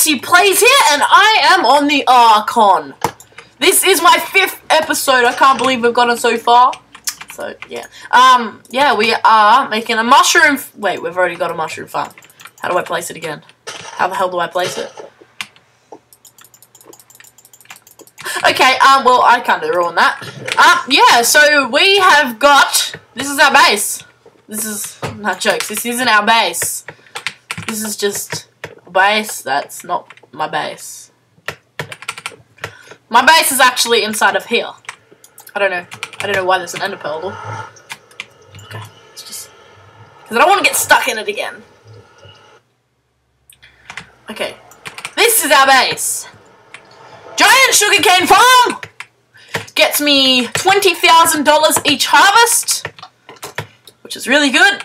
DexieePlays here, and I am on the Archon. This is my 5th episode. I can't believe we've gotten so far. So, yeah. Yeah, we are making a mushroom... Wait, we've already got a mushroom farm. How do I place it again? How the hell do I place it? Okay, well, I can't do ruin that. Yeah, so we have got... This is our base. This is... Not jokes. This isn't our base. This is just... base. That's not my base. My base is actually inside of here. I don't know why there's an ender pearl. Okay, it's just because I don't want to get stuck in it again. Okay, this is our base. Giant sugarcane farm gets me $20,000 each harvest, which is really good.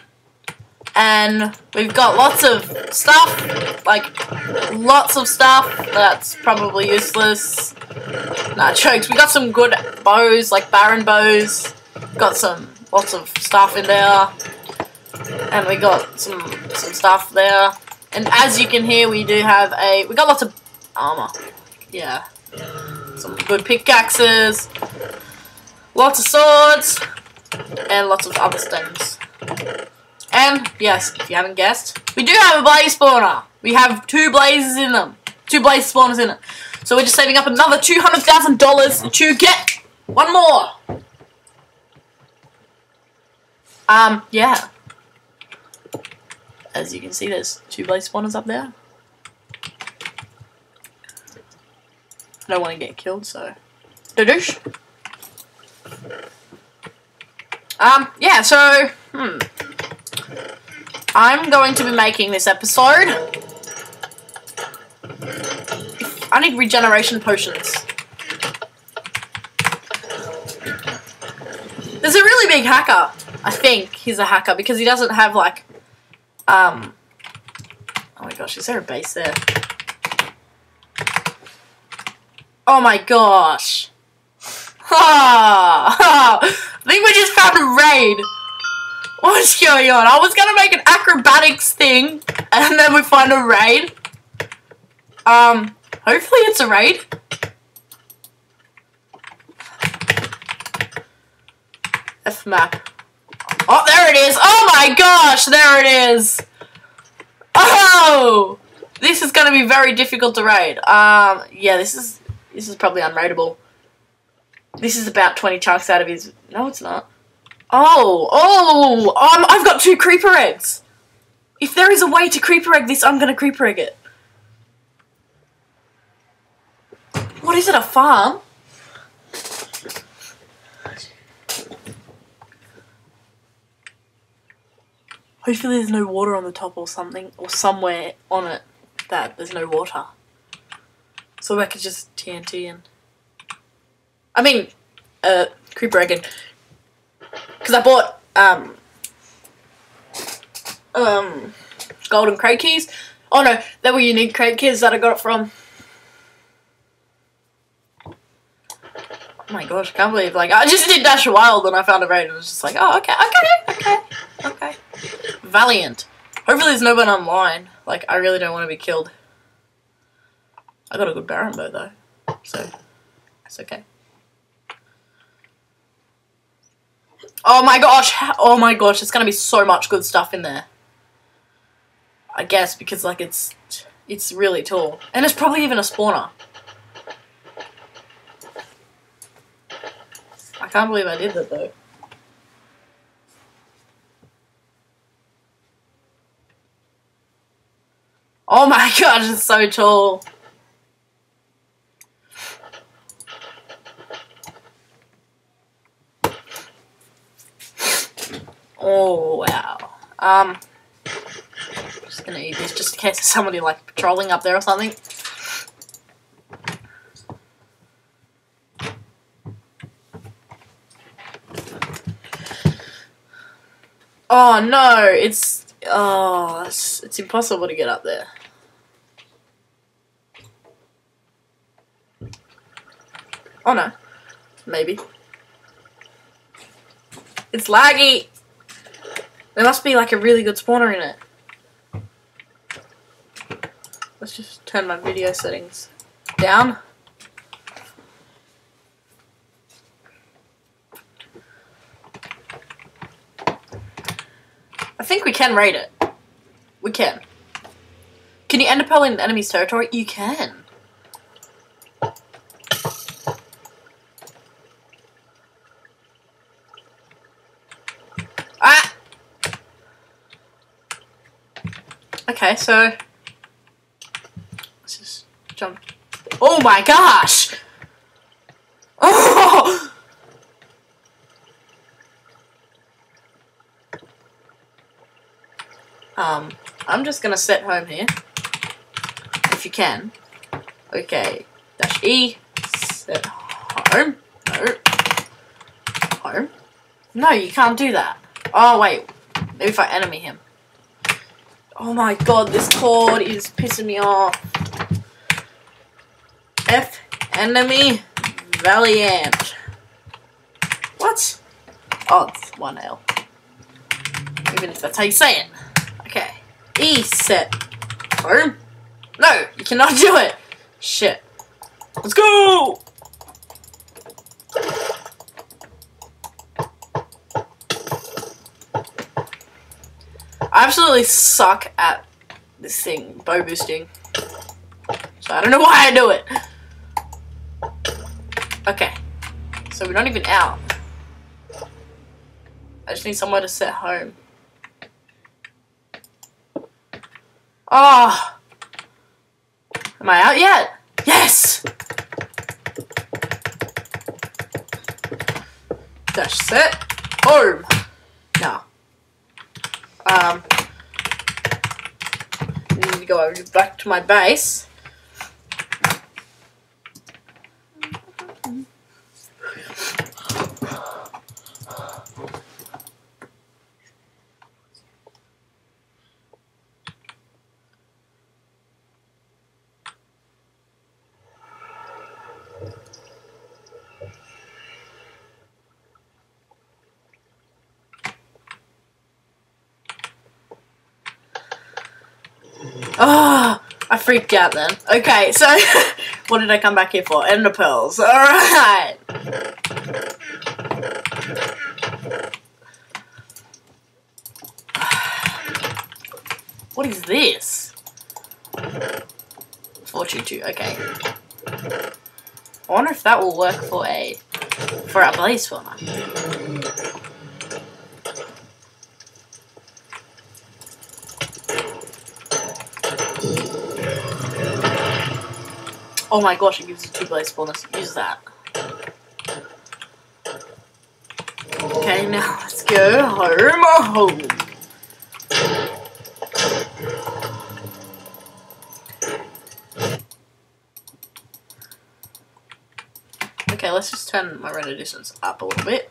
And we've got lots of stuff, like, lots of stuff that's probably useless. Nah, jokes. We got some good bows, like barren bows. Got lots of stuff in there. And we got some stuff there. And as you can hear, we do have we got lots of armor. Yeah. Some good pickaxes. Lots of swords. And lots of other stones. And, yes, if you haven't guessed, we do have a blaze spawner. We have 2 blazes in them. 2 blaze spawners in it. So we're just saving up another $200,000 to get one more. Yeah. As you can see, there's 2 blaze spawners up there. I don't want to get killed, so... Doosh. Yeah, so... I'm going to be making this episode. I need regeneration potions. There's a really big hacker. I think he's a hacker because he doesn't have like oh my gosh, is there a base there? Oh my gosh. I think we just found a raid. What's going on? I was gonna make an acrobatics thing, and then we find a raid. Hopefully it's a raid. F map. Oh, there it is! Oh my gosh, there it is! Oh! This is gonna be very difficult to raid. Yeah, this is probably unraidable. This is about 20 chunks out of his... No, it's not. I've got 2 creeper eggs. If there is a way to creeper egg this, I'm gonna creeper egg it. What is it, a farm? Hopefully there's no water on the top or something, or somewhere on it that there's no water. So I could just TNT in. I mean, creeper egging. Because I bought, golden crate keys. Oh no, they were unique crate keys that I got it from. Oh my gosh, I can't believe, like, I just did Dash Wild and I found a raid and I was just like, oh, okay. Valiant. Hopefully there's no one online. Like, I really don't want to be killed. I got a good barren bow though, so that's okay. Oh my gosh, there's gonna be so much good stuff in there. I guess, because like it's really tall. And there's probably even a spawner. I can't believe I did that though. Oh my gosh, it's so tall. Oh wow. Just gonna eat this just in case there's somebody like patrolling up there or something. Oh no, it's impossible to get up there. Oh no, maybe. It's laggy. There must be like a really good spawner in it. Let's just turn my video settings down. I think we can raid it. We can. Can you ender pearl in the enemy's territory? You can. Ah! Okay, so let's just jump. Oh my gosh! Oh! I'm just gonna set home here. If you can. Okay. Dash E. Set home. No. Home. No, you can't do that. Oh, wait. Maybe if I enemy him. Oh my god, this cord is pissing me off. F. Enemy. Valiant. What? Oh, it's 1L. Even if that's how you say it. Okay. E set home. No, you cannot do it. Shit. Let's go! I absolutely suck at this thing, bow boosting. So I don't know why I do it. Okay. So we're not even out. I just need somewhere to set home. Oh! Am I out yet? Yes! Dash set home. No. Need to go back to my base. Oh, I freaked out then. Okay, so what did I come back here for? Ender pearls. Alright. What is this? Fortune 2, okay. I wonder if that will work for our blaze spawner. Oh my gosh, it gives you 2 blaze spawners. Use that. Okay, now let's go home. Okay, let's just turn my render distance up a little bit.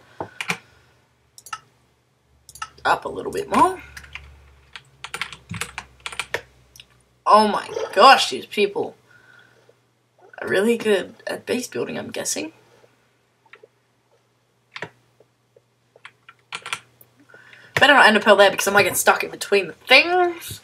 Up a little bit more. Oh my gosh, these people are really good at base building, I'm guessing. Better not ender pearl there because I might get stuck in between the things.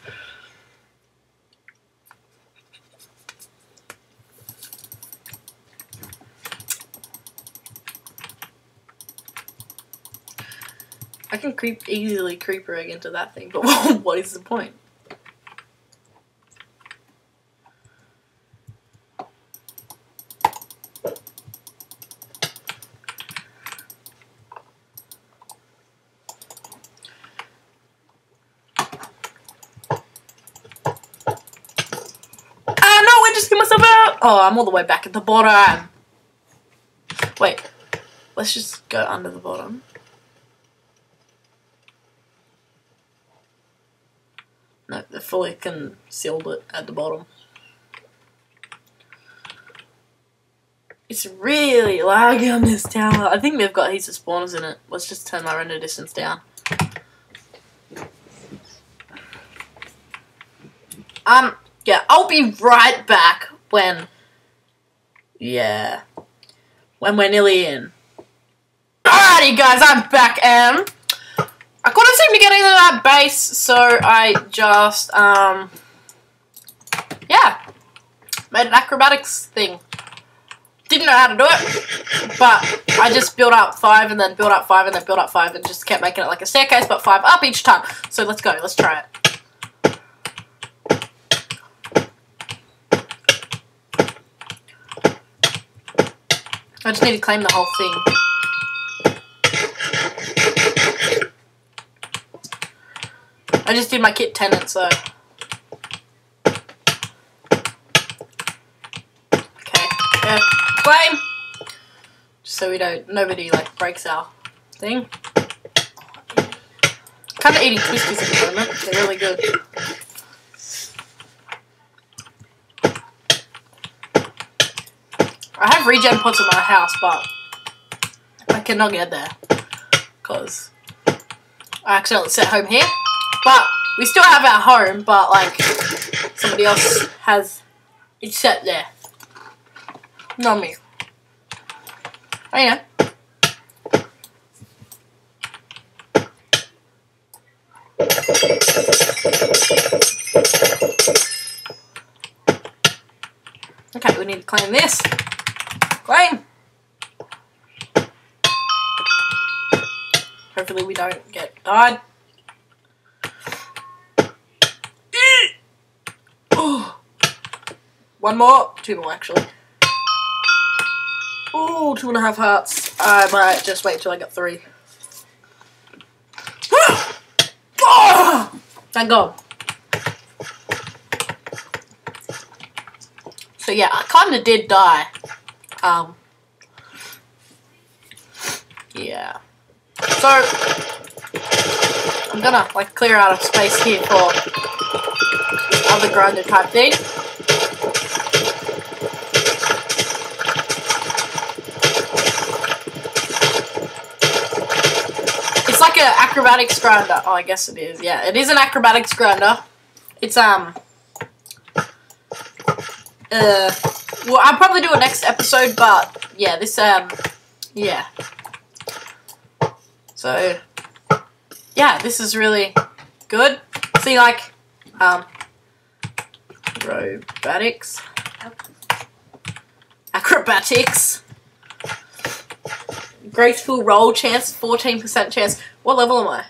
I can easily creeper egg into that thing, but what is the point? Oh, I'm all the way back at the bottom. Wait, let's just go under the bottom. No, they fully concealed it at the bottom. It's really laggy on this tower. I think they've got heaps of spawners in it. Let's just turn my render distance down. Yeah, I'll be right back when we're nearly in. Alrighty guys, I'm back and I couldn't seem to get into that base, so I just, yeah. Made an acrobatics thing. Didn't know how to do it, but I just built up 5 and then built up 5 and then built up 5 and just kept making it like a staircase, but 5 up each time. So let's go, let's try it. I just need to claim the whole thing. I just did my kit tenant, so... Okay, yeah, claim! Just so we don't, nobody like breaks our thing. Kinda eating twisties at the moment, they're really good. I have regen pots in my house, but I cannot get there because I accidentally set home here. But we still have our home, but like somebody else has it set there. Not me. Oh yeah. Okay, we need to claim this. Claim! Hopefully we don't get died. One more. 2 more actually. Oh, 2.5 hearts. I might just wait till I get 3. Thank God. So yeah, I kinda did die. Yeah. So I'm gonna like clear out of space here for this other grinder type thing. It's like an acrobatics grinder. Oh, I guess it is. Yeah, it is an acrobatics grinder. It's well, I'll probably do a next episode, but yeah, this yeah. So yeah, this is really good. See, like acrobatics, graceful roll chance, 14% chance. What level am I?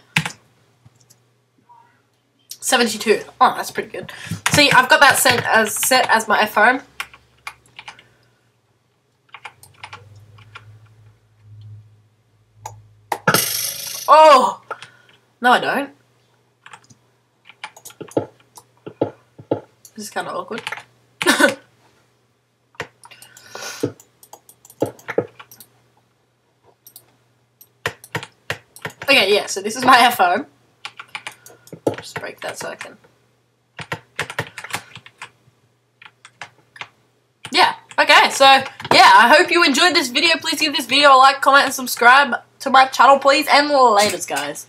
72. Oh, that's pretty good. See, I've got that set as my F home. Oh! No, I don't. This is kind of awkward. Okay, yeah, so this is my F home. Just break that so I can... Yeah, okay, so, yeah, I hope you enjoyed this video. Please give this video a like, comment, and subscribe to my channel, please, and laters, guys.